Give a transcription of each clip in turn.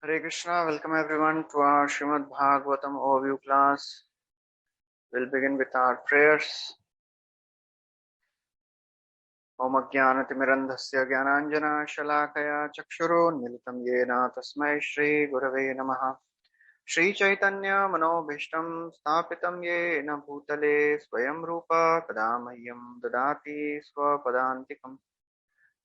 Hare Krishna, welcome everyone to our Srimad Bhagavatam overview class. We'll begin with our prayers. Om Ajnanatimirandhasya Jnananjana Shalakaya Chakshurunmilitam Yena Tasmai Shri Gurave Namaha. Shri Chaitanya Manobhishtam Sthapitam Yena Bhutale Swayam Rupa Kadamahyam Dadati Swapadantikam.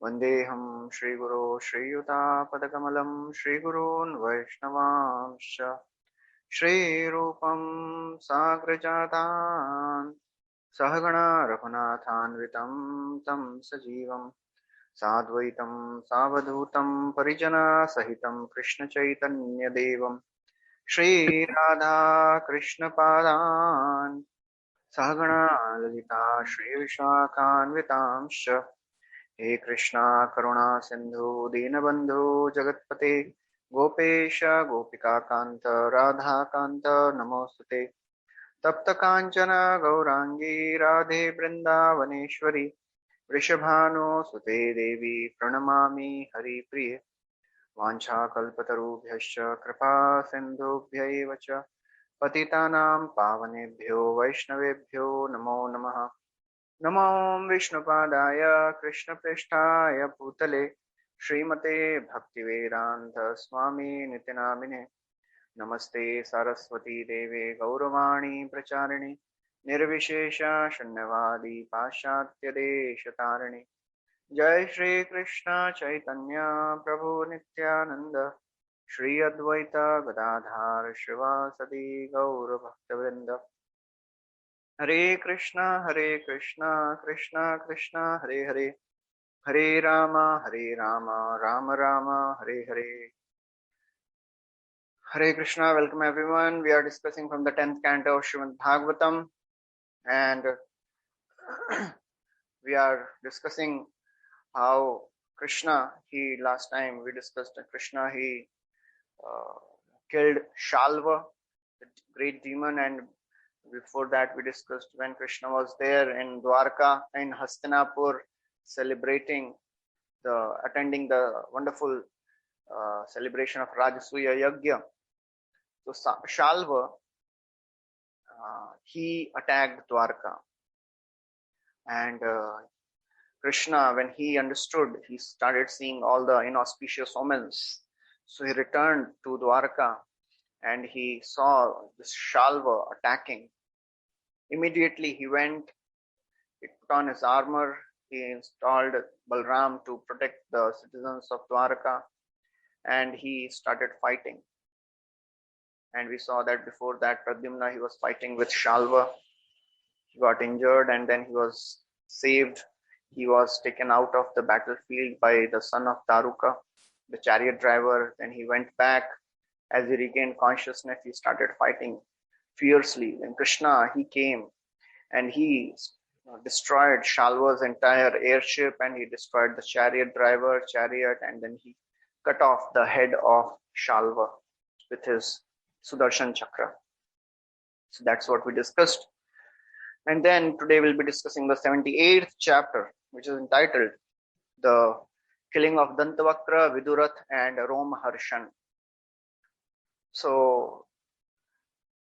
Vandeham Shri Guru Shri Yuta Padakamalam Shri Gurun Vaishnavamsha Shri Rupam Sagrajatan Sahagana Raghunathanvitam Tam Sajivam Sadvaitam Savadhutam Parijana Sahitam Krishna Chaitanya Devam Shri Radha Krishna Padan Sahagana Lalita Shri Vishakhanvitamsha He Krishna Karuna Sindhu Dinabandhu Jagatpate Gopesha Gopika Kanta Radha Kanta Namostute तप्त कांचन गौरांगी राधे वृंदावनेश्वरी वृषभानुसुते देवी प्रणमामि हरिप्रिये वाञ्छाकल्पतरुभ्यश्च कृपा सिन्धुभ्यैव च पतितानां पावनेभ्यो वैष्णवेभ्यो नमो नमः। नमो विष्णुपादाय कृष्णप्रेष्ठाय भूतले श्रीमते भक्तिवेदान्त स्वामी नित्यनामिने नमस्ते सरस्वती देवे गौरवाणी प्रचारिणे निर्विशेष शून्यवादी पाश्चात्य देश तारिणे जय श्री कृष्ण चैतन्य प्रभु नित्यानंद श्री अद्वैत गदाधार शिवासदि गौर भक्तवृंद हरे Krishna Krishna Krishna Hare Hare Hare Ram Ram Ram Hare Hare. Hare Krishna, welcome everyone. We are discussing from the 10th canto of Srimad Bhagavatam, and we are discussing how Krishna, last time we discussed Krishna, uh, killed Shalva, the great demon, and before that we discussed when Krishna was there in Dwarka, in Hastinapur, attending the wonderful celebration of Rajasuya Yagya. So Shalva, he attacked Dwarka, and Krishna, when he understood, he started seeing all the inauspicious omens. So he returned to Dwarka and he saw this Shalva attacking. Immediately he went, he put on his armor, he installed Balram to protect the citizens of Dwarka, and he started fighting. And we saw that before that, Pradyumna, he was fighting with Shalva. He got injured and then he was saved. He was taken out of the battlefield by the son of Daruka, the chariot driver. Then he went back. As he regained consciousness, he started fighting fiercely. Then Krishna, he came and he destroyed Shalva's entire airship, and he destroyed the chariot, and then he cut off the head of Shalva with his Sudarshan Chakra. So that's what we discussed. And then today we'll be discussing the 78th chapter, which is entitled The Killing of Dantavakra, Vidurath and Romharshan. So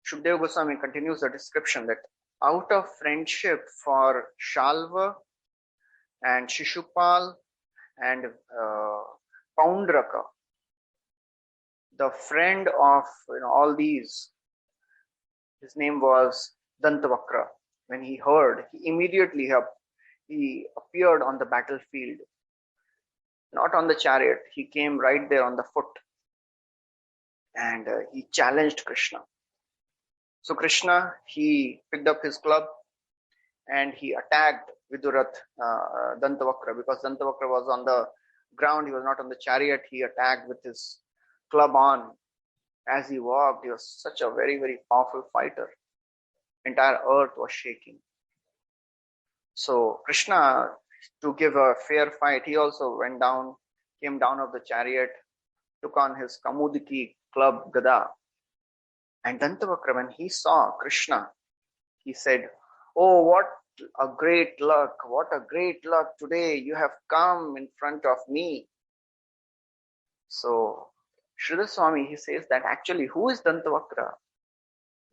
Shukdev Goswami continues the description that out of friendship for Shalva and Shishupal and Poundraka, the friend of all these, his name was Dantavakra. When he heard, he immediately he appeared on the battlefield, not on the chariot. He came right there on the foot, and he challenged Krishna. So Krishna, he picked up his club and he attacked Vidurath, Dantavakra, because Dantavakra was on the ground. He was not on the chariot. He attacked with his club on. As he walked, he was such a very, very powerful fighter. Entire earth was shaking. So Krishna, to give a fair fight, he also came down of the chariot, took on his Kamudiki club Gada. And Dantavakra, when he saw Krishna, he said, "Oh, what a great luck! What a great luck today! You have come in front of me." So Sridhar Swami, he says that actually who is Dantavakra?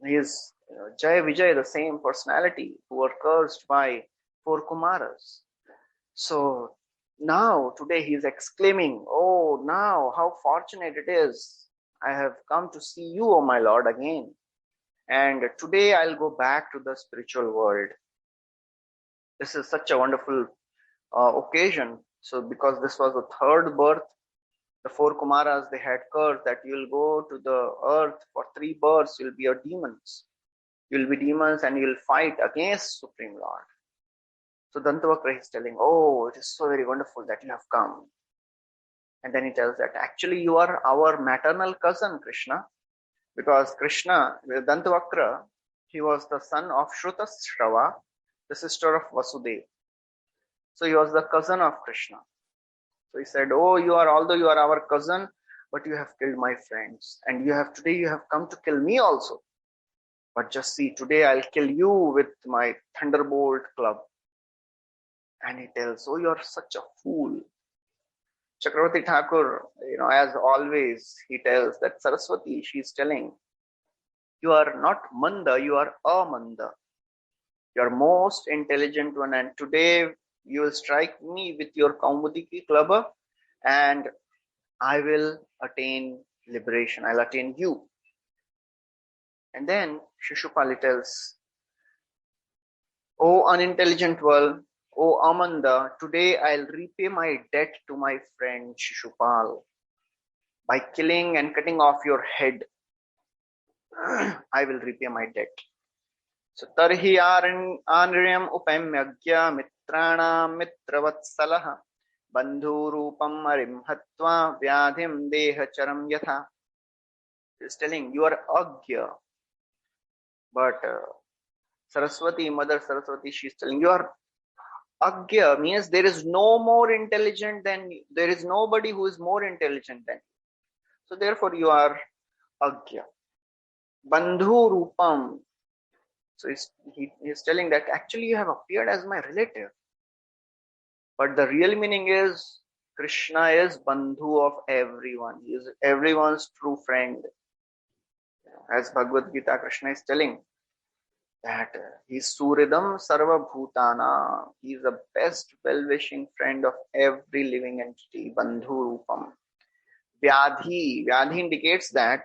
He is Jaya Vijay, the same personality who were cursed by four Kumaras. So now, today he is exclaiming, oh, now how fortunate it is. I have come to see you, O my Lord, again. And today I'll go back to the spiritual world. This is such a wonderful occasion. So because this was the third birth, the four Kumaras, they had cursed that you'll go to the earth for 3 births, you'll be a demons. You'll be demons and you'll fight against Supreme Lord. So Dantavakra is telling, oh, it is so very wonderful that you have come. And then he tells that actually you are our maternal cousin, Krishna. Because Krishna, Dantavakra, he was the son of Shrutashrava, the sister of Vasudeva. So he was the cousin of Krishna. So he said, oh, although you are our cousin, but you have killed my friends. And today you have come to kill me also. But just see, today I'll kill you with my thunderbolt club. And he tells, oh, you're such a fool. Chakravarti Thakur, as always, he tells that Saraswati, she's telling, you are not Manda, you are Amanda. You are most intelligent one. And today you will strike me with your Kaumudiki club and I will attain liberation. I'll attain you. And then Shishupali tells, O unintelligent world, O Amanda, today I'll repay my debt to my friend Shishupal by killing and cutting off your head. I will repay my debt. So tarhi anriyam upamyagya mitranam mitravatsalah bandhu rupam arim hatva vyadhim dehacharam yatha. He's telling you are agya, but Saraswati, Mother Saraswati, she's telling you are agya means there is no more intelligent than you. There is nobody who is more intelligent than you. So therefore you are agya. Bandhu rupam. So he's telling that actually you have appeared as my relative. But the real meaning is Krishna is bandhu of everyone. He is everyone's true friend. As Bhagavad Gita, Krishna is telling that he's Suridam Sarva Bhutana. He's the best well-wishing friend of every living entity. Bandhu Rupam. Vyadhi. Vyadhi indicates that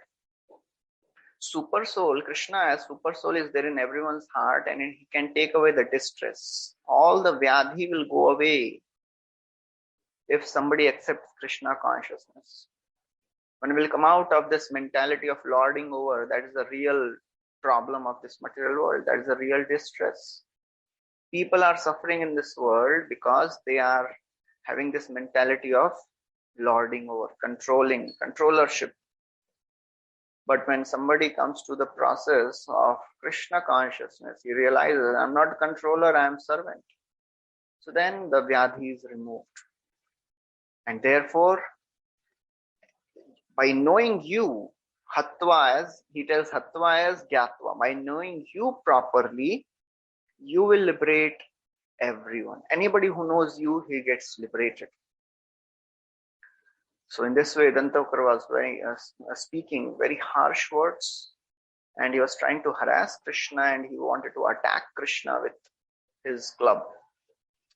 super soul, Krishna as super soul is there in everyone's heart and he can take away the distress. All the Vyadhi will go away if somebody accepts Krishna consciousness. When we'll come out of this mentality of lording over, that is the real problem of this material world. That is the real distress. People are suffering in this world because they are having this mentality of lording over, controlling, controllership. But when somebody comes to the process of Krishna consciousness, he realizes, I'm not controller, I am servant. So then the Vyadhi is removed. And therefore, by knowing you, Hatva as, he tells Hatva as Gyatva, by knowing you properly, you will liberate everyone. Anybody who knows you, he gets liberated. So in this way, Dantavakra was speaking very harsh words and he was trying to harass Krishna and he wanted to attack Krishna with his club.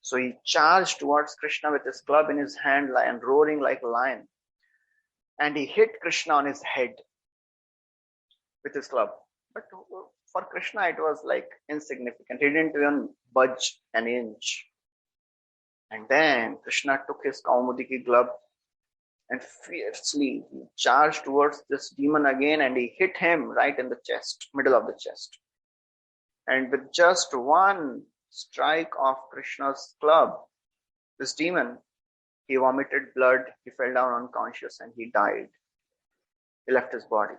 So he charged towards Krishna with his club in his hand and roaring like a lion. And he hit Krishna on his head with his club. But for Krishna, it was like insignificant. He didn't even budge an inch. And then Krishna took his Kaumudiki club and fiercely he charged towards this demon again and he hit him right in the chest, middle of the chest. And with just one strike of Krishna's club, this demon, he vomited blood, he fell down unconscious and he died. He left his body.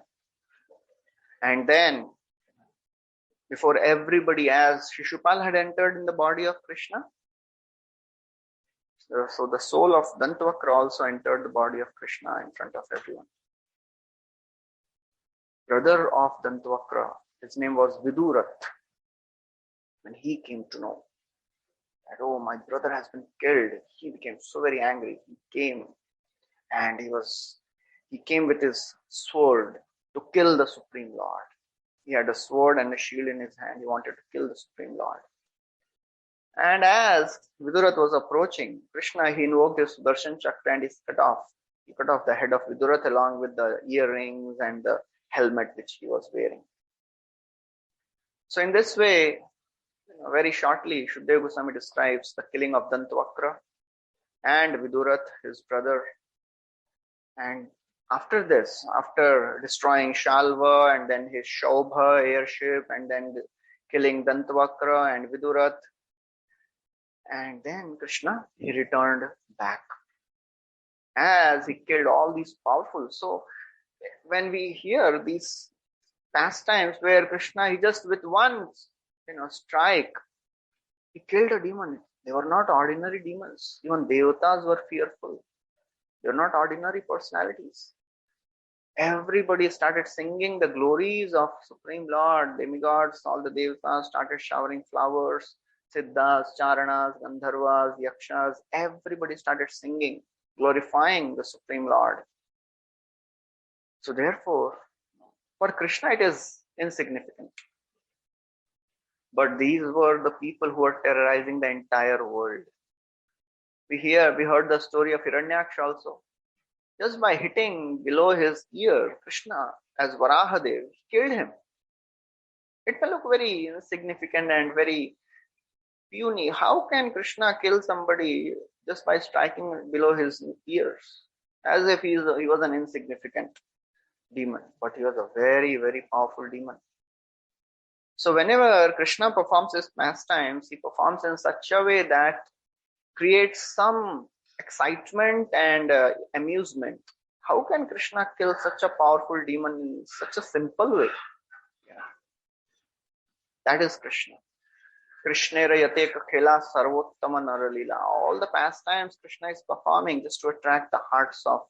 And then, before everybody, as Shishupal had entered in the body of Krishna, so the soul of Dantavakra also entered the body of Krishna in front of everyone. Brother of Dantavakra, his name was Vidurat. When he came to know that, oh, my brother has been killed, he became so very angry. He came and he was he came with his sword to kill the Supreme Lord. He had a sword and a shield in his hand. He wanted to kill the Supreme Lord. And as Vidurath was approaching, Krishna, he invoked his Sudarshan Chakra and he cut off the head of Vidurath along with the earrings and the helmet which he was wearing. So in this way, very shortly, Shukadeva Goswami describes the killing of Dantavakra and Vidurath, his brother. And after this, after destroying Shalva and then his Shobha airship and then killing Dantavakra and Vidurath, and then Krishna, he returned back as he killed all these powerful. So when we hear these pastimes where Krishna, he just with one strike, he killed a demon. They were not ordinary demons. Even Devatas were fearful. They were not ordinary personalities. Everybody started singing the glories of Supreme Lord, demigods, all the Devatas started showering flowers, Siddhas, Charanas, Gandharvas, Yakshas, everybody started singing, glorifying the Supreme Lord. So therefore, for Krishna it is insignificant. But these were the people who were terrorizing the entire world. We heard the story of Hiranyaksha also. Just by hitting below his ear, Krishna, as Varahadev, killed him. It may look very insignificant and very puny. How can Krishna kill somebody just by striking below his ears? As if he was an insignificant demon. But he was a very, very powerful demon. So whenever Krishna performs his pastimes, he performs in such a way that creates some excitement and amusement. How can Krishna kill such a powerful demon in such a simple way? Yeah. That is Krishna. Krishnera yate khela sarvottama naralila. All the pastimes Krishna is performing just to attract the hearts of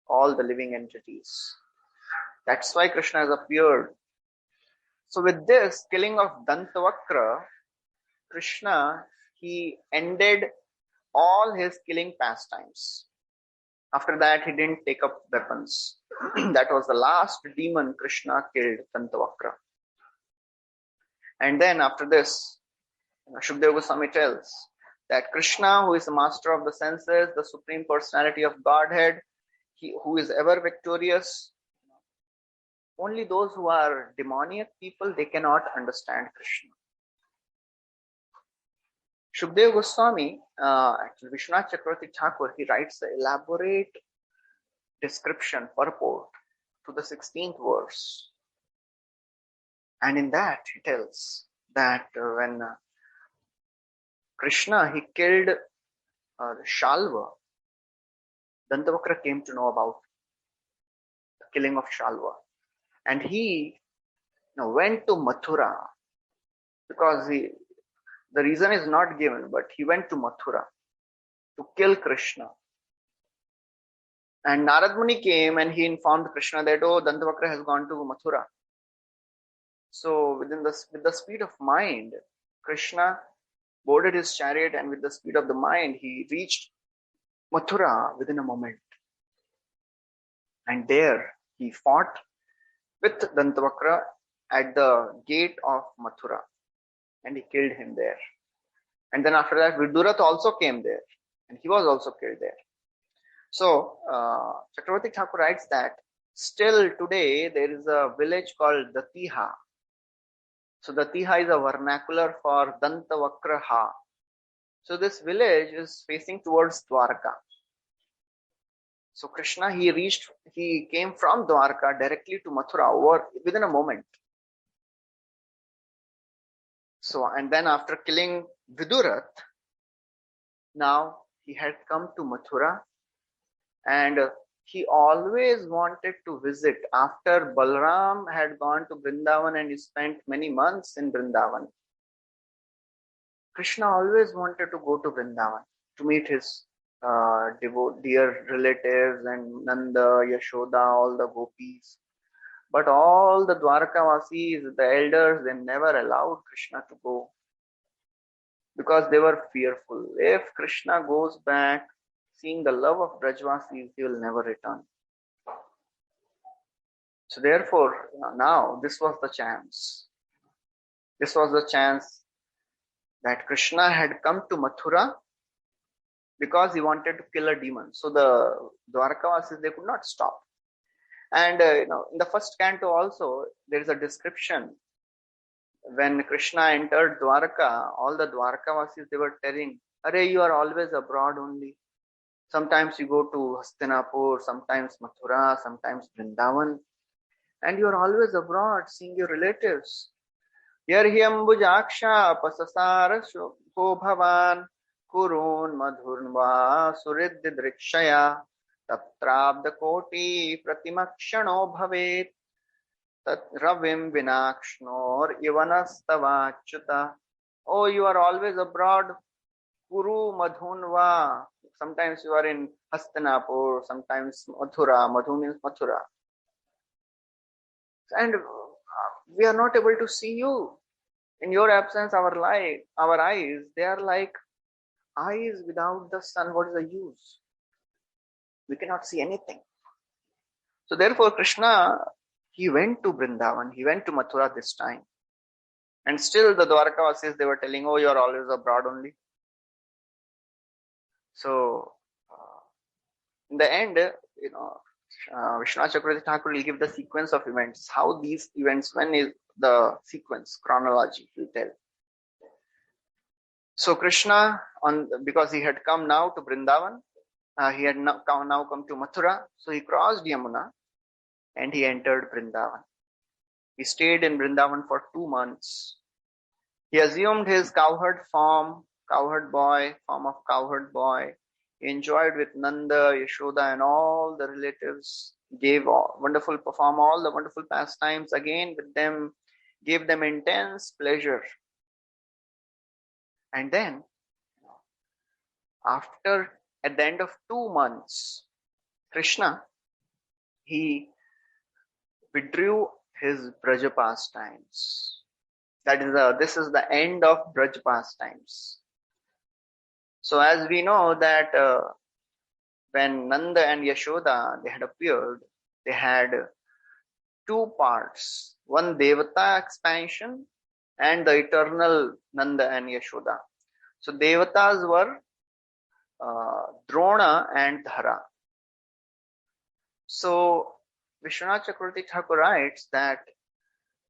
all the living entities. That's why Krishna has appeared. So with this killing of Dantavakra, Krishna, he ended all his killing pastimes. After that, he didn't take up weapons. That was the last demon Krishna killed, Dantavakra. And then after this, Shukadeva Goswami tells that Krishna, who is the master of the senses, the supreme personality of Godhead, who is ever victorious, only those who are demoniac people, they cannot understand Krishna. Shukadeva Goswami, actually Vishwanath Chakravarti Thakur, he writes an elaborate description, purport to the 16th verse. And in that he tells that when Krishna, he killed Shalva, Dantavakra came to know about the killing of Shalva. And he went to Mathura because the reason is not given, but he went to Mathura to kill Krishna. And Narad Muni came and he informed Krishna that, Dantavakra has gone to Mathura. So with the speed of mind, Krishna boarded his chariot and with the speed of the mind, he reached Mathura within a moment. And there he fought with Dantavakra at the gate of Mathura. And he killed him there. And then after that, Vidurath also came there. And he was also killed there. So, Chakravarti Thakur writes that still today there is a village called Datiha. So, Datiha is a vernacular for Dantavakraha. So, this village is facing towards Dwarka. So, Krishna, he came from Dwarka directly to Mathura within a moment. So, and then after killing Vidurath, now he had come to Mathura and he always wanted to visit after Balram had gone to Vrindavan and he spent many months in Vrindavan. Krishna always wanted to go to Vrindavan to meet his dear relatives and Nanda, Yashoda, all the gopis. But all the Dwarkavasis, the elders, they never allowed Krishna to go because they were fearful. If Krishna goes back, seeing the love of Brajvasis, he will never return. So therefore, now this was the chance. This was the chance that Krishna had come to Mathura because he wanted to kill a demon. So the Dwarkavasis, they could not stop. And in the first canto also, there is a description. When Krishna entered Dwarka, all the Dwarkavasis, they were telling, "Arey, you are always abroad only. Sometimes you go to Hastinapur, sometimes Mathura, sometimes Vrindavan, and you are always abroad seeing your relatives. Yarhyambujaksha pasasara shobho bhavan kurun madhurnva surididrikshaya tatrabda koti pratimakshano bhavet tat ravim vinakshnor ivanastavachuta." Oh, you are always abroad. Kuru madhunva. Sometimes you are in Hastinapur, sometimes Mathura. Madhu means Mathura. And we are not able to see you. In your absence, our eyes, they are like eyes without the sun. What is the use? We cannot see anything. So therefore, Krishna, he went to Vrindavan, he went to Mathura this time. And still the Dwarkavasis, they were telling, "Oh, you are always abroad only." So in the end, Vishwanath Chakravarti Thakur will give the sequence of events. How these events, when is the sequence, chronology, he'll tell. So Krishna, because he had come now to Vrindavan, he had now come to Mathura, so he crossed Yamuna and he entered Vrindavan. He stayed in Vrindavan for 2 months. He assumed his cowherd form of cowherd boy. He enjoyed with Nanda, Yashoda, and all the relatives, perform all the wonderful pastimes again with them, gave them intense pleasure. And then, at the end of 2 months, Krishna, he withdrew his Braja pastimes. This is the end of Braja pastimes. So as we know that when Nanda and Yashoda, they had appeared, they had 2 parts. One Devata expansion and the eternal Nanda and Yashoda. So Devatas were Drona and Dhara. So Vishwanath Chakravarti Thakur writes that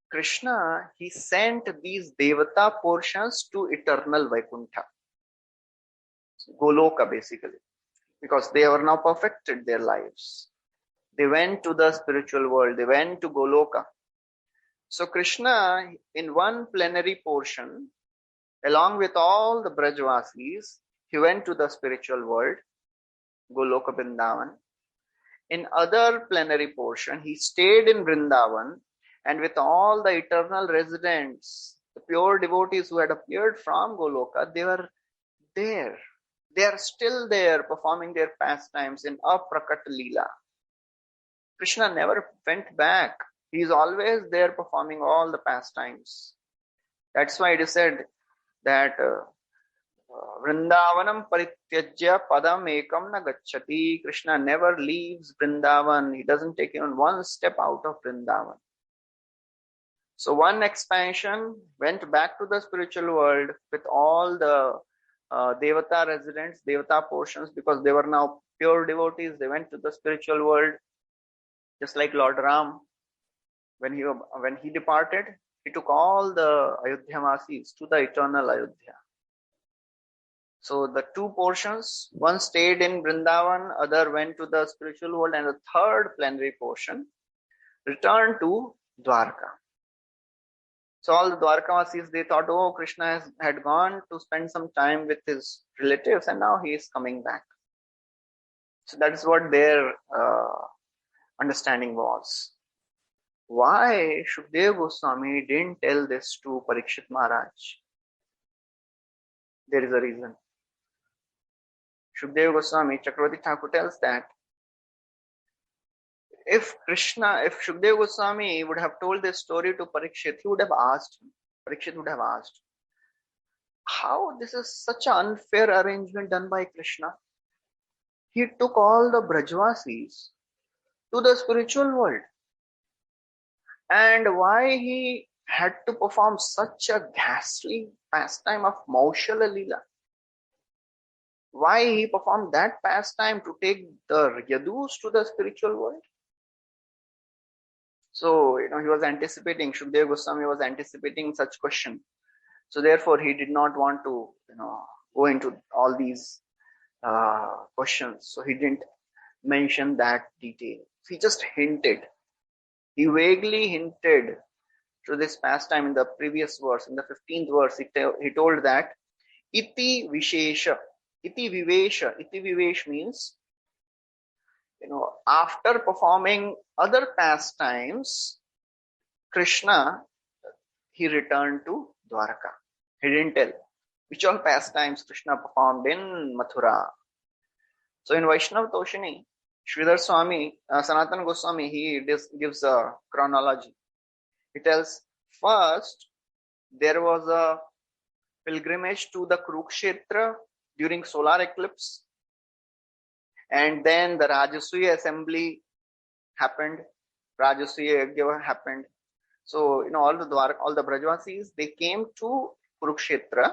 Krishna, he sent these Devata portions to eternal Vaikuntha, Goloka basically, because they were now perfected their lives. They went to the spiritual world, they went to Goloka. So Krishna, in one plenary portion, along with all the Brajvasis, he went to the spiritual world, Goloka Vrindavan. In other plenary portion, he stayed in Vrindavan, and with all the eternal residents, the pure devotees who had appeared from Goloka, they were there. They are still there performing their pastimes in Aprakat Leela. Krishna never went back. He is always there performing all the pastimes. That's why it is said that Vrindavanam parityajya padam ekam na gacchati. Krishna never leaves Vrindavan. He doesn't take even one step out of Vrindavan. So one expansion went back to the spiritual world with all the Devata residents, Devata portions, because they were now pure devotees. They went to the spiritual world, just like Lord Ram. When he departed, he took all the Ayodhyavasis to the eternal Ayodhya. So the 2 portions, one stayed in Vrindavan, other went to the spiritual world, and the third plenary portion returned to Dwarka. So all the Dwarkavasis, they thought, oh, Krishna had gone to spend some time with his relatives and now he is coming back. So that is what their understanding was. Why Shukdev Goswami didn't tell this to Parikshit Maharaj? There is a reason. Shukdev Goswami, Chakravarti Thakur tells that if Shukdev Goswami would have told this story to Parikshit, he would have asked him. Parikshit would have asked, how this is such an unfair arrangement done by Krishna? He took all the Brajvasis to the spiritual world. And why he had to perform such a ghastly pastime of Maushala Leela? Why he performed that pastime to take the Yadus to the spiritual world? So, he was anticipating, Shukdev Goswami was anticipating such question. So therefore, he did not want to, go into all these questions. So he didn't mention that detail. He just hinted. He vaguely hinted to this pastime in the previous verse. In the 15th verse, he told that iti vishesha, iti vivesha. Iti vivesh means, after performing other pastimes, Krishna, he returned to Dwarka. He didn't tell which all pastimes Krishna performed in Mathura. So in Vaishnav Toshini, Sridhar Swami, Sanatana Goswami, he gives a chronology. He tells, first, there was a pilgrimage to the Kurukshetra during solar eclipse. And then the Rajasuya assembly happened. Rajasuya Yajna happened. So, all the Brajvasis, they came to Kurukshetra.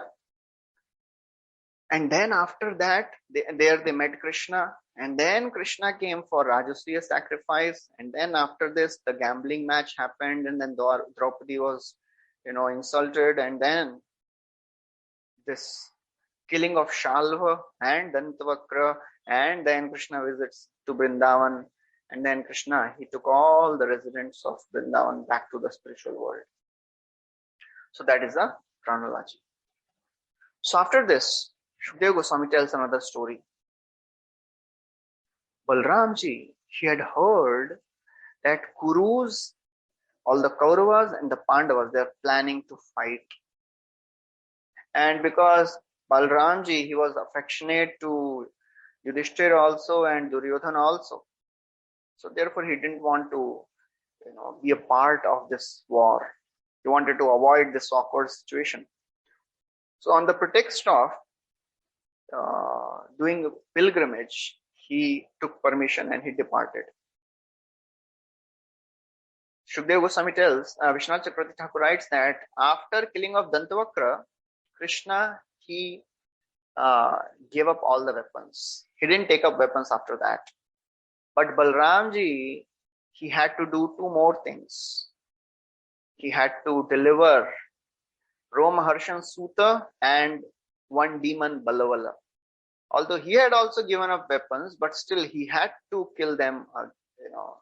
And then after that, they met Krishna. And then Krishna came for Rajasuya sacrifice. And then after this, the gambling match happened. And then Draupadi was, insulted. And then this killing of Shalva and Dantavakra. And then Krishna visits to Vrindavan. And then Krishna, he took all the residents of Vrindavan back to the spiritual world. So that is the chronology. So after this, Shukdev Goswami tells another story. Balramji, he had heard that Kurus, all the Kauravas and the Pandavas, they are planning to fight. And because Balramji, he was affectionate to Yudhishthira also and Duryodhana also. So therefore he didn't want to, be a part of this war. He wanted to avoid this awkward situation. So on the pretext of doing a pilgrimage, he took permission and he departed. Shukdev Goswami tells, Vishwanath Chakravarti Thakur writes that after killing of Dantavakra, Krishna, he gave up all the weapons. He didn't take up weapons after that. But Balramji, he had to do two more things. He had to deliver Romaharshan Suta and one demon Balavala. Although he had also given up weapons, but still he had to kill them,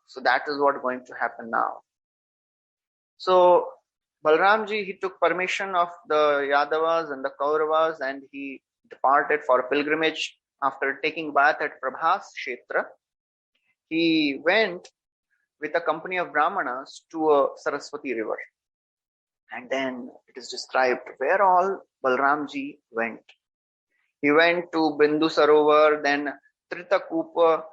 so that is what going to happen now. So Balramji, he took permission of the Yadavas and the Kauravas and he departed for a pilgrimage. After taking bath at Prabhas Kshetra, he went with a company of Brahmanas to a Saraswati river. And then it is described where all Balramji went. He went to Bindu Sarovar, then Tritakupa,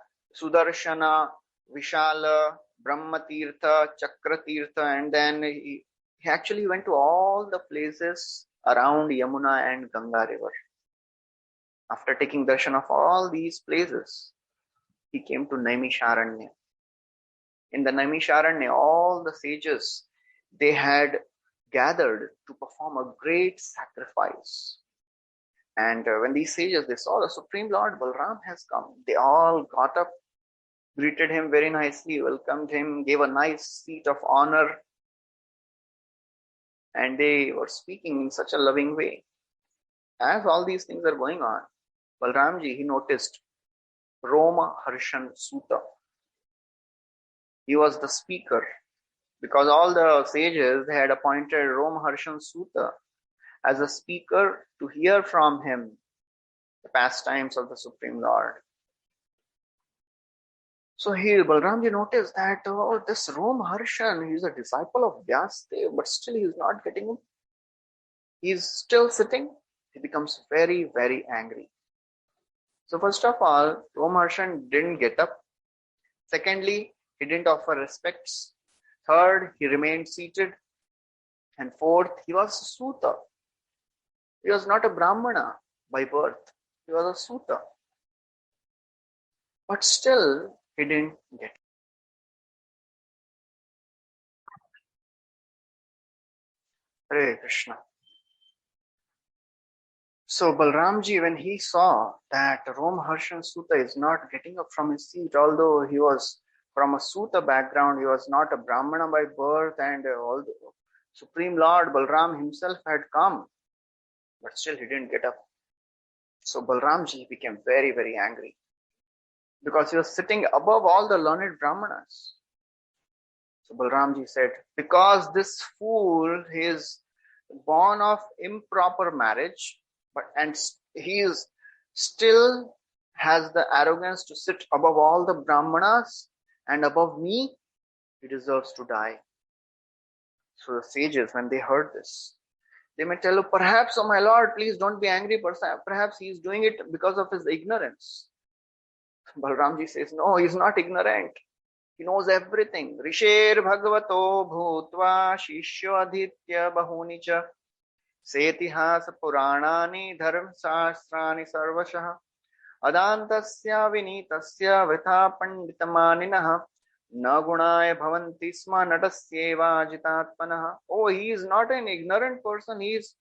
Sudarshana, Vishala, Brahmatirtha, Chakratirtha, and then he actually went to all the places around Yamuna and Ganga river. After taking darshan of all these places, he came to Naimisharanya. In the Naimisharanya, all the sages, they had gathered to perform a great sacrifice. And when these sages, they saw the Supreme Lord Balram has come, they all got up, greeted him very nicely, welcomed him, gave a nice seat of honor. And they were speaking in such a loving way. As all these things are going on, Balramji, he noticed Roma Harshan Suta. He was the speaker because all the sages had appointed Roma Harshan Suta as a speaker to hear from him the pastimes of the Supreme Lord. So here Balramji noticed that, this Roma Harshan, he's a disciple of Vyasdev, but still he's not getting him. He's still sitting. He becomes very, very angry. So first of all, Roma Harshan didn't get up. Secondly, he didn't offer respects. Third, he remained seated. And fourth, he was a Suta. He was not a Brahmana by birth. He was a Suta. But still, he didn't get it. Hare Krishna. So Balramji, when he saw that Romharshan Sutta is not getting up from his seat, although he was from a Sutta background, he was not a Brahmana by birth, and all the Supreme Lord Balram himself had come, but still he didn't get up. So Balramji became very, very angry because he was sitting above all the learned Brahmanas. So Balramji said, because this fool is born of improper marriage, and he is still has the arrogance to sit above all the Brahmanas and above me, he deserves to die. So the sages, when they heard this, they may tell, perhaps, oh my lord, please don't be angry, perhaps he is doing it because of his ignorance. Balramji says, no, he is not ignorant. He knows everything. Risher Bhagavato Bhutva Shishyo Adhitya Bahuni Cha Setihasa Puranani Dharma Sastrani Sarvashah Adantasya Vinitasya Vitha Panditamaninaha Na Gunaya Bhavanti Sma Natasyeva Jitatmanaha. Oh, he is not an ignorant person. He is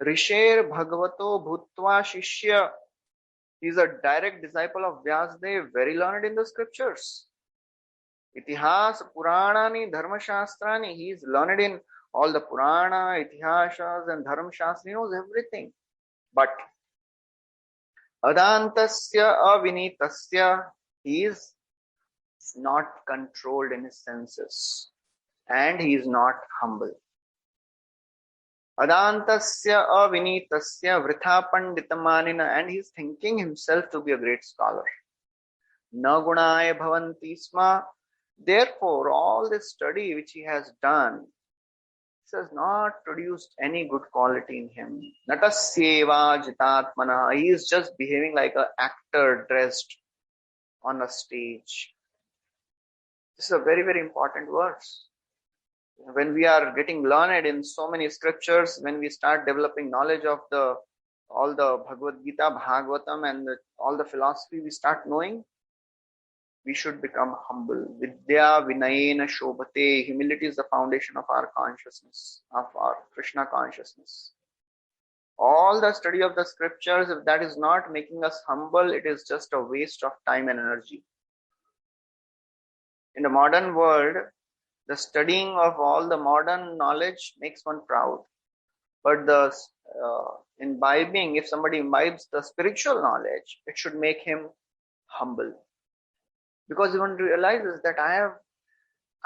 Risher Bhagavato Bhutva Shishya. He is a direct disciple of Vyasdev, very learned in the scriptures. Itihas, Puranani, Dharma Shastrani. He is learned in all the Purana, Itihasas and Dharma Shastra. He knows everything. But Adantasya Avinitasya, he is not controlled in his senses. And he is not humble. Adantasya Avinitasya Vritha Panditamanina, and he is thinking himself to be a great scholar. Na Gunaya Bhavanti Sma. Therefore, all this study which he has done, this has not produced any good quality in him. Natasyeva jitatmana. He is just behaving like an actor dressed on a stage. This is a very, very important verse. When we are getting learned in so many scriptures, when we start developing knowledge of all the Bhagavad Gita, Bhagavatam, and all the philosophy we start knowing, we should become humble. Vidya Vinayena Shobhate. Humility is the foundation of our consciousness, of our Krishna consciousness. All the study of the scriptures, if that is not making us humble, it is just a waste of time and energy. In the modern world, the studying of all the modern knowledge makes one proud. But the imbibing, if somebody imbibes the spiritual knowledge, it should make him humble. Because one realizes that I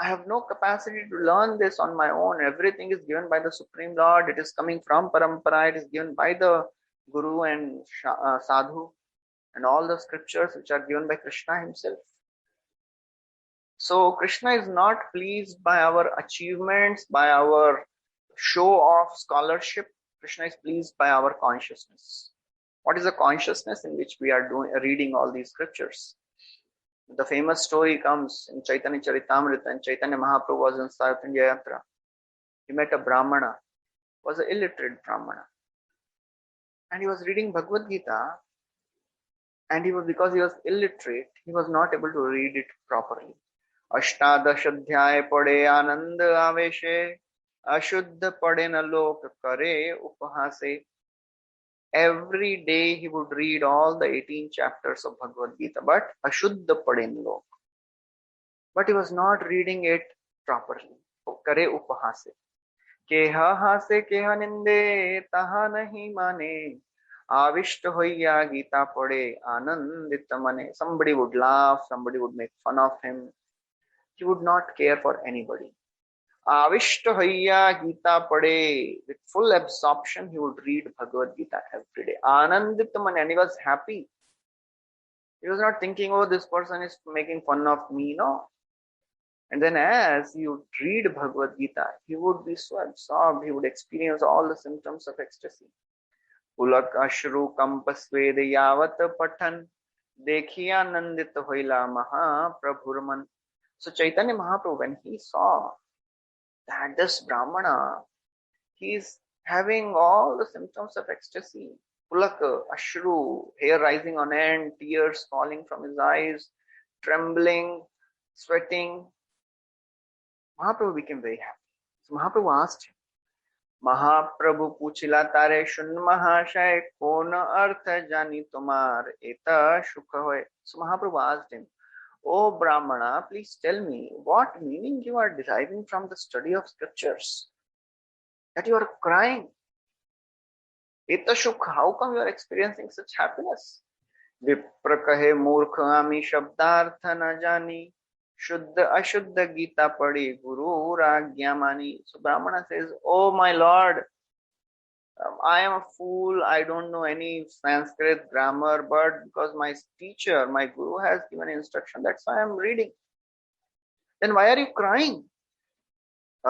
have no capacity to learn this on my own. Everything is given by the Supreme Lord. It is coming from Parampara. It is given by the Guru and Sadhu, and all the scriptures which are given by Krishna himself. So Krishna is not pleased by our achievements, by our show of scholarship. Krishna is pleased by our consciousness. What is the consciousness in which we are reading all these scriptures? The famous story comes in Chaitanya Charitamrita, and Chaitanya Mahaprabhu was in South India Yatra. He met a Brahmana, was an illiterate Brahmana. And he was reading Bhagavad Gita, and because he was illiterate, he was not able to read it properly. Ashtadashadhyay pade anand aveshe, ashuddha pade na lok kare upahase. Every day he would read all the 18 chapters of Bhagavad Gita, but ashuddha padin lok. But he was not reading it properly. Kare upahase. Keha hase keha ninde taha nahi mane. Avishta hoya Gita pade anandita mane. Somebody would laugh, somebody would make fun of him. He would not care for anybody. Avishta hoya Gita pade. With full absorption, he would read Bhagavad Gita every day. Anandita mane, and he was happy. He was not thinking, oh, this person is making fun of me. No. And then as he would read Bhagavad Gita, he would be so absorbed, he would experience all the symptoms of ecstasy. Pulak ashru kampasved yavat pathan dekhiya nandita hoila maha prabhurman. So Chaitanya Mahaprabhu, when he saw that this Brahmana, he is having all the symptoms of ecstasy, Pulak ashru, hair rising on end, tears falling from his eyes, trembling, sweating, Mahaprabhu became very happy. So Mahaprabhu asked him, महाप्रभु पूछिला तारे सुन महाशय कौन अर्थ जानी तुम्हार एता सुख होय. So Mahaprabhu asked him, "O Brahmana, please tell me what meaning you are deriving from the study of scriptures, that you are crying. Eta sukh, how come you are experiencing such happiness?" विप्र कहे मूर्ख आमी शब्दार्थ न जानी शुद्ध अशुद्ध गीता पढ़ी गुरु आज्ञा मानी. So Brahmana says, "Oh my Lord, I am a fool. I don't know any Sanskrit grammar, but because my teacher, my guru has given instruction, that's why I am reading." "Then why are you crying?"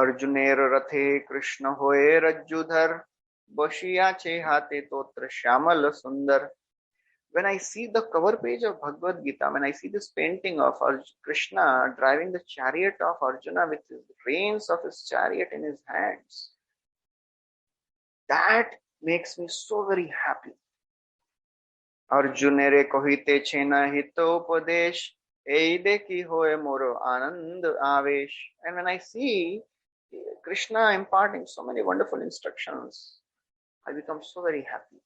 अर्जुनेर रथे कृष्ण होए रज्जुधर बशिया छे हाथे तोत्र श्यामल सुंदर. When I see the cover page of Bhagavad Gita, when I see this painting of Krishna driving the chariot of Arjuna with the reins of his chariot in his hands, that makes me so very happy. Arjunere kohite chena hitopadesh eide ki hoye moro anand avesh. And when I see Krishna imparting so many wonderful instructions, I become so very happy.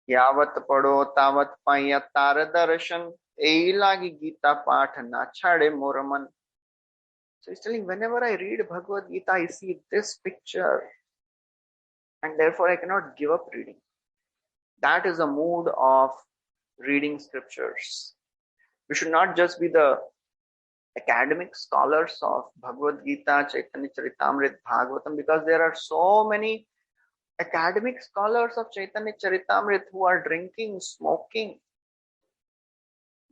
यावत पढ़ो तावत पाइया तार दर्शन ए लागी गीता पाठ ना छाड़े मोर मन. So he's telling, whenever I read Bhagavad Gita, I see this picture, and therefore I cannot give up reading. That is the mood of reading scriptures. We should not just be the academic scholars of Bhagavad Gita, Chaitanya Charitamrita, Bhagavatam, because there are so many academic scholars of Chaitanya Charitamrita who are drinking, smoking.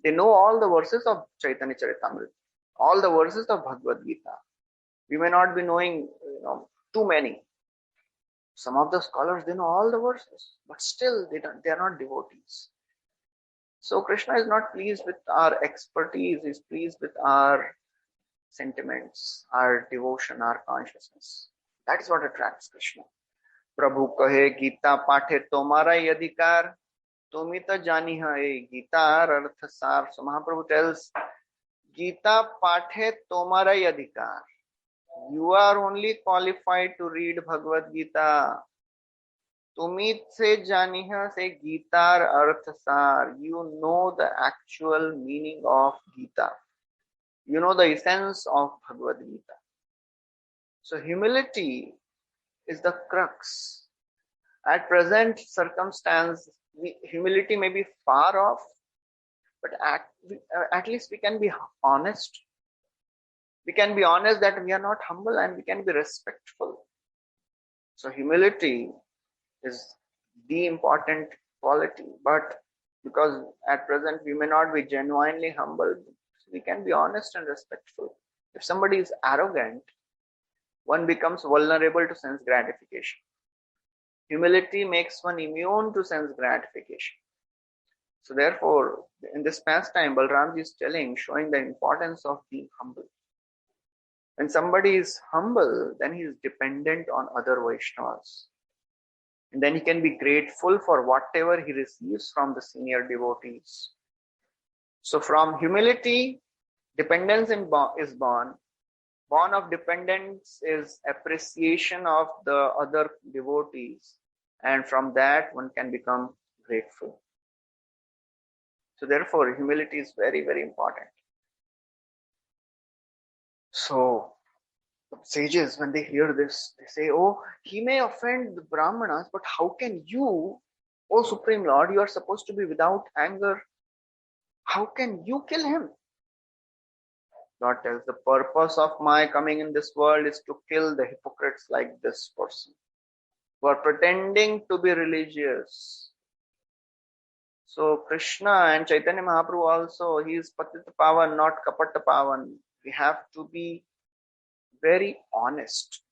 They know all the verses of Chaitanya Charitamrita, all the verses of Bhagavad Gita. We may not be knowing, too many. Some of the scholars, they know all the verses, but still they are not devotees. So Krishna is not pleased with our expertise, he is pleased with our sentiments, our devotion, our consciousness. That is what attracts Krishna. प्रभु कहे गीता पाठे तुम्हारा ही अधिकार तुम ही तो जानी है guitar अर्थ सार. So Mahaprabhu tells, Gita पाठे तुम्हारा ही अधिकार. You are only qualified to read Bhagavad Gita. तुम ही से जानी है से गीतार अर्थ सार. You know the actual meaning of Gita. You know the essence of Bhagavad Gita. So humility is the crux. At present circumstance, humility may be far off, but at least we can be honest. We can be honest that we are not humble, and we can be respectful. So humility is the important quality, but because at present we may not be genuinely humble, we can be honest and respectful. If somebody is arrogant, one becomes vulnerable to sense gratification. Humility makes one immune to sense gratification. So therefore, in this pastime, Balramji is showing the importance of being humble. When somebody is humble, then he is dependent on other Vaishnavas. And then he can be grateful for whatever he receives from the senior devotees. So from humility, dependence is born. Born of dependence is appreciation of the other devotees, and from that one can become grateful. So therefore, humility is very, very important. So the sages, when they hear this, they say, "Oh, he may offend the Brahmanas, but how can you, O Supreme Lord, you are supposed to be without anger. How can you kill him?" Lord tells, the purpose of my coming in this world is to kill the hypocrites like this person, who are pretending to be religious. So Krishna and Chaitanya Mahaprabhu also, he is Patita Pavan, not Kapata Pavan. We have to be very honest.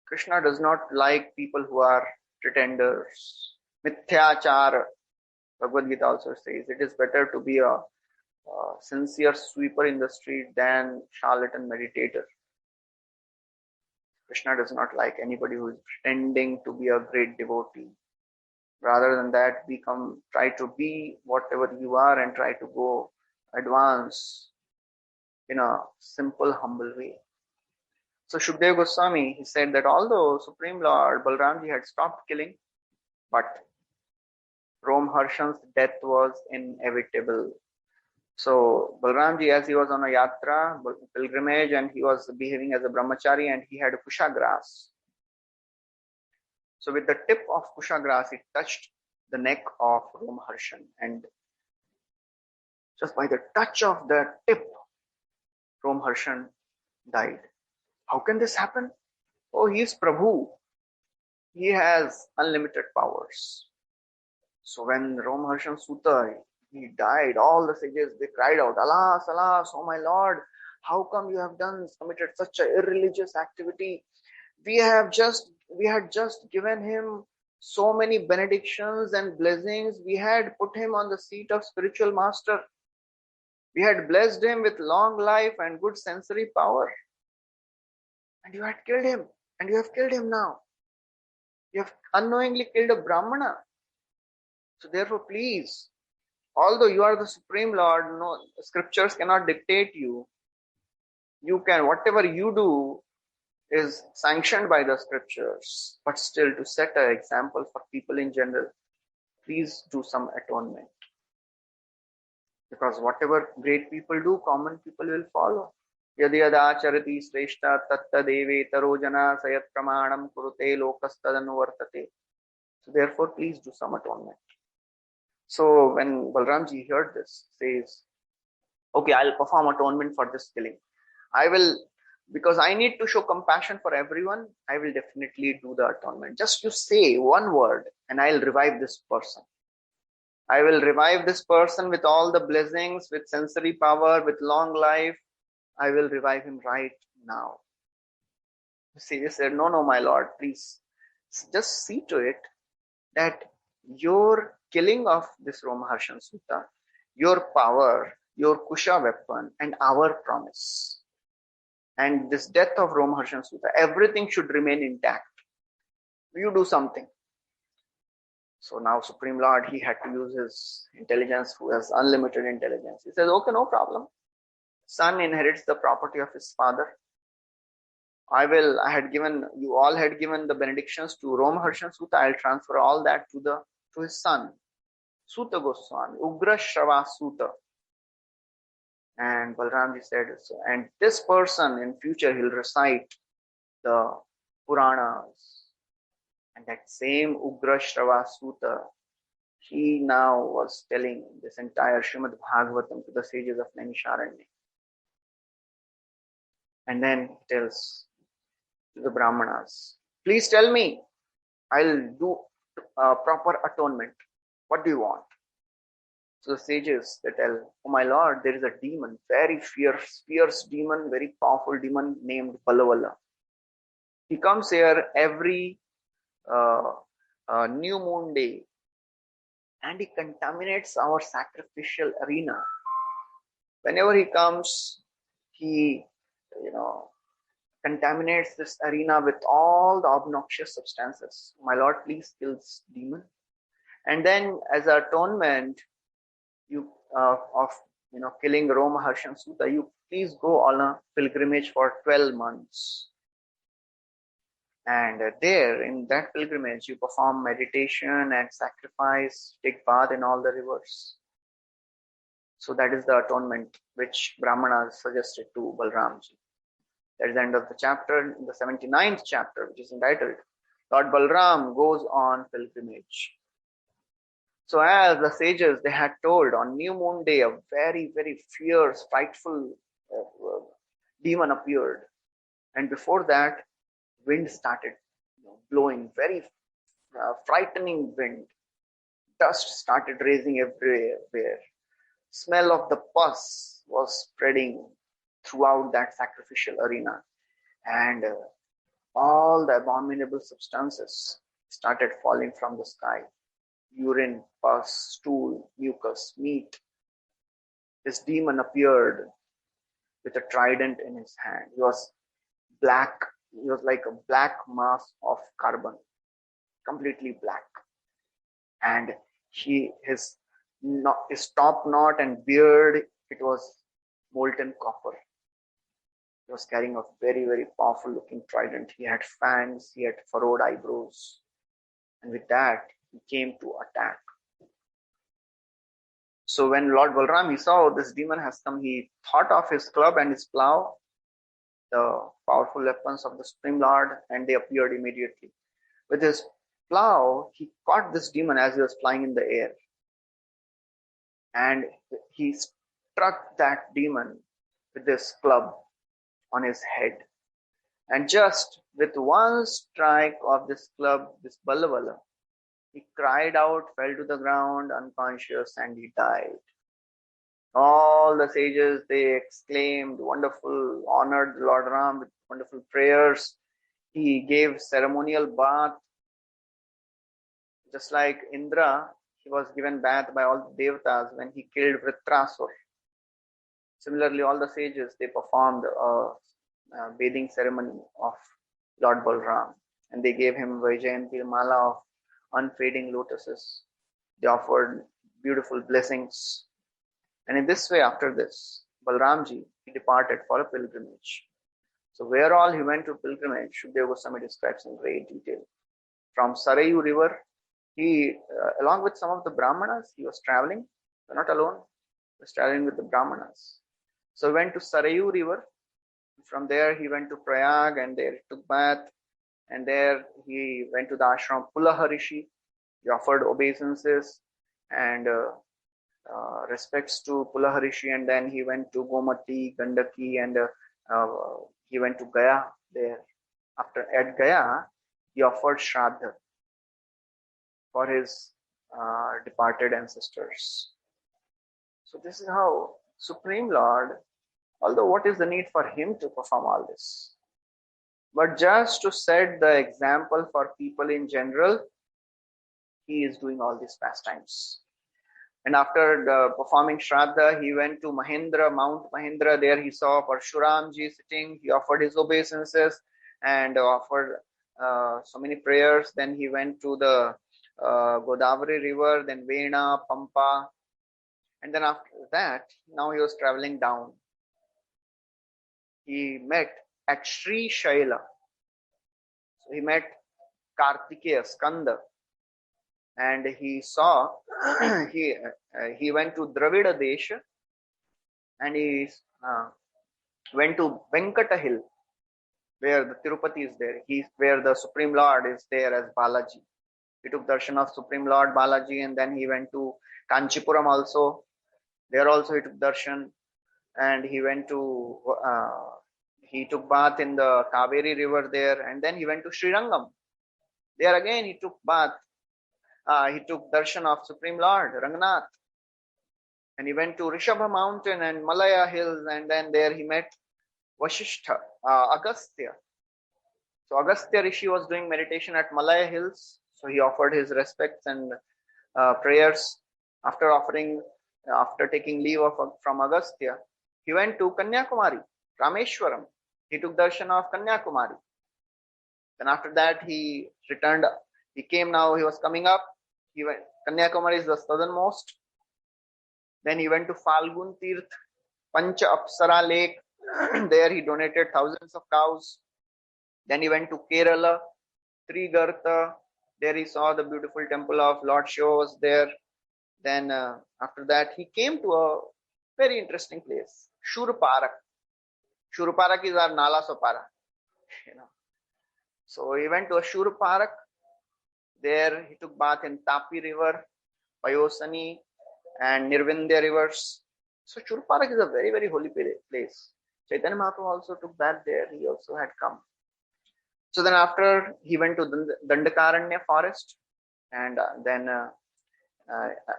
Krishna does not like people who are pretenders. Mithyachara. Bhagavad Gita also says it is better to be a sincere sweeper in the street than charlatan meditator. Krishna does not like anybody who is pretending to be a great devotee. Rather than that, try to be whatever you are and try to go advance in a simple, humble way. So Shukdev Goswami, he said that although Supreme Lord Balramji had stopped killing, but Romharshan's death was inevitable. So Balramji, as he was on a yatra, pilgrimage, and he was behaving as a brahmachari, and he had a kusha grass. So with the tip of kusha grass, it touched the neck of Romharshan, and just by the touch of the tip, Romharshan died. How can this happen? Oh, he is Prabhu. He has unlimited powers. So when Romharshan Sutta, he died, all the sages, they cried out, alas, alas, oh my Lord, how come you have committed such a irreligious activity? We had just given him so many benedictions and blessings. We had put him on the seat of spiritual master. We had blessed him with long life and good sensory power. And you had killed him. And you have killed him now. You have unknowingly killed a Brahmana. So therefore, please, although you are the Supreme Lord, no scriptures cannot dictate you. You can, whatever you do is sanctioned by the scriptures, but still to set an example for people in general, please do some atonement. Because whatever great people do, common people will follow. Yadi yada charati sreshta tatta deve tarojana sayat pramanam kurute lokastadanu vartate. So therefore, please do some atonement. So when Balramji heard this, says, okay, I'll perform atonement for this killing. I will, because I need to show compassion for everyone, I will definitely do the atonement. Just you say one word and I'll revive this person. I will revive this person with all the blessings, with sensory power, with long life. I will revive him right now. The sage said, no, my lord, please just see to it that your killing of this Romharshan Sutta, your power, your kusha weapon, and our promise, and this death of Romharshan Sutta, everything should remain intact. You do something. So now Supreme Lord, he had to use his intelligence, who has unlimited intelligence. He says, okay, no problem. Son inherits the property of his father. You all had given the benedictions to Romharshan Sutta. I'll transfer all that to his son, Sutta Goswami, Ugra Shrava Sutta. And Balramji said, so, and this person in future, he'll recite the Puranas. And that same Ugra Shrava Sutta, he now was telling this entire Srimad Bhagavatam to the sages of Naimisharanya. And then he tells to the Brahmanas, please tell me, I'll do proper atonement. What do you want? So the sages, they tell, oh my lord, there is a demon, very fierce demon, very powerful demon named Balavala. He comes here every new moon day and he contaminates our sacrificial arena. Whenever he comes, he, contaminates this arena with all the obnoxious substances. My lord, please kill this demon. And then as an atonement, killing Romharshan Sutta, you please go on a pilgrimage for 12 months. And there, in that pilgrimage, you perform meditation and sacrifice, take bath in all the rivers. So that is the atonement which Brahmanas suggested to Balramji. That is the end of the chapter, in the 79th chapter, which is entitled, Lord Balram Goes on Pilgrimage. So as the sages, they had told, on new moon day, a very, very fierce, frightful demon appeared. And before that, wind started blowing, very frightening wind. Dust started raising everywhere. Smell of the pus was spreading throughout that sacrificial arena. And all the abominable substances started falling from the sky. Urine, pus, stool, mucus, meat. This demon appeared with a trident in his hand. He was black. He was like a black mass of carbon, completely black. And his top knot and beard, it was molten copper. He was carrying a very, very powerful looking trident. He had fangs, he had furrowed eyebrows, and with that, he came to attack. So when Lord Balram, he saw this demon has come, he thought of his club and his plow, the powerful weapons of the Supreme Lord, and they appeared immediately. With his plow, he caught this demon as he was flying in the air. And he struck that demon with this club on his head. And just with one strike of this club, this Ballavala, he cried out, fell to the ground, unconscious, and he died. All the sages, they exclaimed, wonderful, honored Lord Ram with wonderful prayers. He gave ceremonial bath. Just like Indra, he was given bath by all the devatas when he killed Vritrasur. Similarly, all the sages, they performed a bathing ceremony of Lord Balram, and they gave him Vaijayanti Mala of unfading lotuses. They offered beautiful blessings. And in this way, after this, Balramji, he departed for a pilgrimage. So where all he went to pilgrimage, Shukadeva Goswami describes in great detail. From Sarayu river, he, along with some of the Brahmanas, he was traveling, not alone, he was traveling with the Brahmanas. So he went to Sarayu river. From there, he went to Prayag, and there he took bath. And there he went to the ashram Pulaharishi. He offered obeisances and respects to Pulaharishi, and then he went to Gomati, Gandaki, and he went to Gaya there. After at Gaya, he offered Shraddha for his departed ancestors. So this is how Supreme Lord, although what is the need for him to perform all this? But just to set the example for people in general, he is doing all these pastimes. And after performing Shraddha, he went to Mahendra, Mount Mahendra. There he saw Parshuramji sitting. He offered his obeisances and offered so many prayers. Then he went to the Godavari river, then Vena, Pampa. And then after that, now he was traveling down. He met at Sri Shaila. So he met Kartikeya, Skanda. And he saw, he went to Dravida Desha, and he went to Venkata Hill, where the Tirupati is there. Where the Supreme Lord is there as Balaji. He took darshan of Supreme Lord Balaji, and then he went to Kanchipuram also. There also he took darshan, and he went to, he took bath in the Kaveri river there, and then he went to Srirangam. There again he took bath. He took darshan of Supreme Lord Rangnath, and he went to Rishabha mountain and Malaya hills, and then there he met Vasishtha, Agastya. So Agastya Rishi was doing meditation at Malaya hills, so he offered his respects and prayers. After taking leave from Agastya, he went to Kanyakumari, Rameshwaram. He took darshan of Kanyakumari. Then after that he returned. He was coming up. Kanyakumari is the southernmost. Then he went to Falgun Tirth, Pancha Apsara Lake. There he donated thousands of cows. Then he went to Kerala, Trigartha. There he saw the beautiful temple of Lord Shiva was there. Then after that he came to a very interesting place, Shurparak. Shurparak is our Nala Sopara. So he went to a Shurparak. There he took bath in Tapi river, Payosani, and Nirvindya rivers. So Shurparak is a very, very holy place. Chaitanya Mahaprabhu also took bath there. He also had come. So then after he went to Dandakaranya forest, and then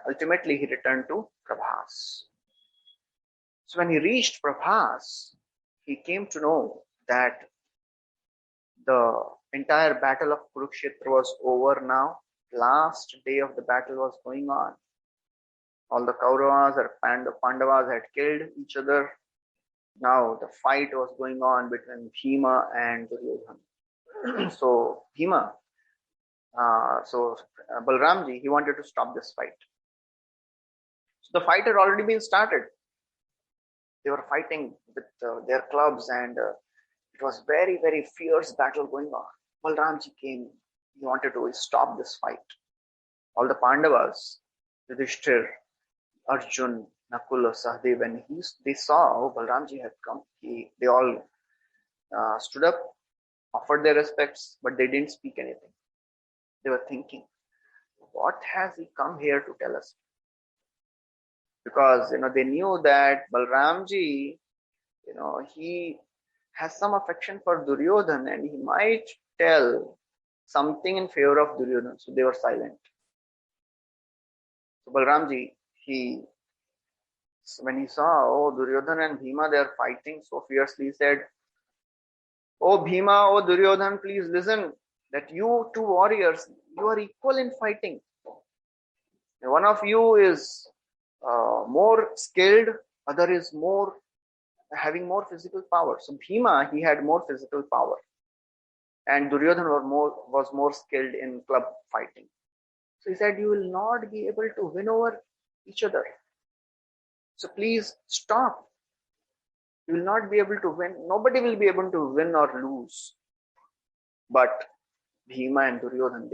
ultimately he returned to Prabhas. So when he reached Prabhas, he came to know that the entire battle of Kurukshetra was over now. Last day of the battle was going on. All the Kauravas or Pandavas had killed each other. Now the fight was going on between Bhima and Duryodhana. So Bhima, Balramji, he wanted to stop this fight. So the fight had already been started. They were fighting with their clubs, and it was very, very fierce battle going on. Balramji came. He wanted to stop this fight. All the Pandavas, Yudhishthir, Arjun, Nakula, Sahdev, when they saw Balramji had come, they all stood up, offered their respects, but they didn't speak anything. They were thinking, what has he come here to tell us? Because they knew that Balramji, he has some affection for Duryodhan, and he might tell something in favor of Duryodhan. So they were silent. So Balramji, when he saw, Duryodhan and Bhima, they are fighting so fiercely, he said, "Oh Bhima, oh Duryodhan, please listen, that you two warriors, you are equal in fighting. One of you is more skilled, other is having more physical power." So Bhima, he had more physical power, and Duryodhan was more skilled in club fighting. So he said, you will not be able to win over each other. So please stop. You will not be able to win. Nobody will be able to win or lose. But Bhima and Duryodhan,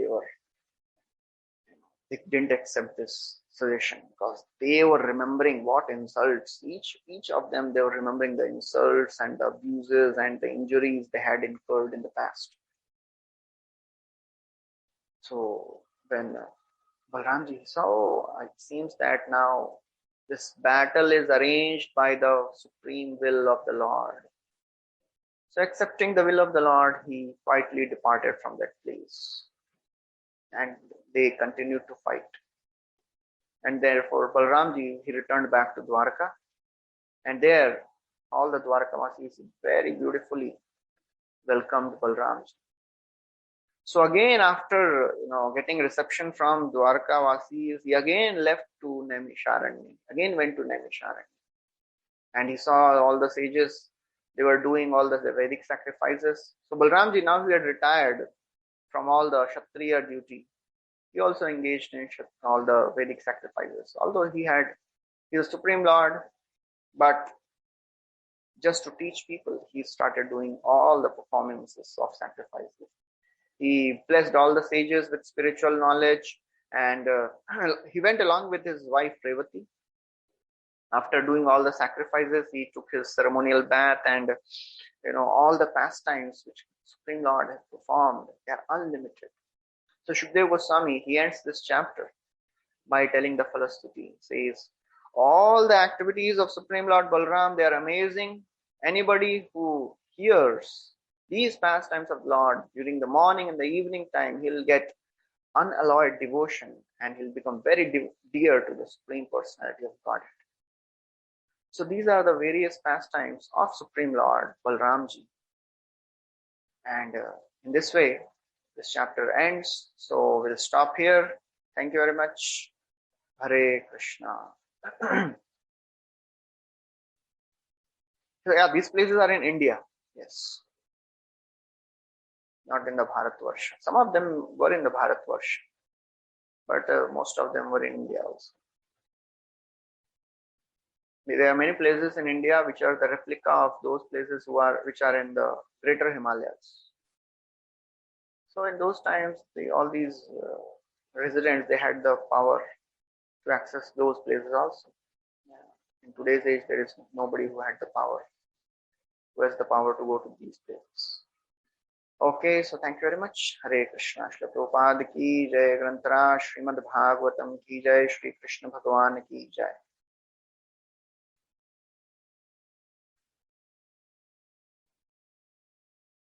they didn't accept this suggestion, because they were remembering what insults, each of them, they were remembering the insults and the abuses and the injuries they had incurred in the past. So when Balramji saw, it seems that now this battle is arranged by the supreme will of the Lord. So accepting the will of the Lord, he quietly departed from that place. And they continued to fight. And therefore Balramji, he returned back to Dwarka. And there, all the Dwarkavasis very beautifully welcomed Balramji. So again, after getting reception from Dwarkavasis, he again left to Naimisharanya. Again went to Naimisharanya. And he saw all the sages, they were doing all the Vedic sacrifices. So Balramji, now he had retired from all the Kshatriya duty. He also engaged in all the Vedic sacrifices. Although he was Supreme Lord, but just to teach people, he started doing all the performances of sacrifices. He blessed all the sages with spiritual knowledge, and he went along with his wife Revati. After doing all the sacrifices, he took his ceremonial bath, and all the pastimes which Supreme Lord has performed, they are unlimited. So Shukdev Goswami, he ends this chapter by telling the Falastuti. He says, all the activities of Supreme Lord Balram, they are amazing. Anybody who hears these pastimes of Lord during the morning and the evening time, he'll get unalloyed devotion, and he'll become very dear to the Supreme Personality of Godhead. So these are the various pastimes of Supreme Lord Balramji. And in this way, this chapter ends. So we'll stop here. Thank you very much. Hare Krishna. So yeah, these places are in India. Yes. Not in the Bharatvarsha. Some of them were in the Bharatvarsha, but most of them were in India also. There are many places in India which are the replica of those places which are in the Greater Himalayas. So in those times, all these residents, they had the power to access those places also. Yeah. In today's age, there is nobody who has the power to go to these places. Okay, so thank you very much. Hare Krishna. Shri Prabhupada ki jai. Granthara Srimad Bhagavatam ki jai. Shri Krishna Bhagavan ki jai.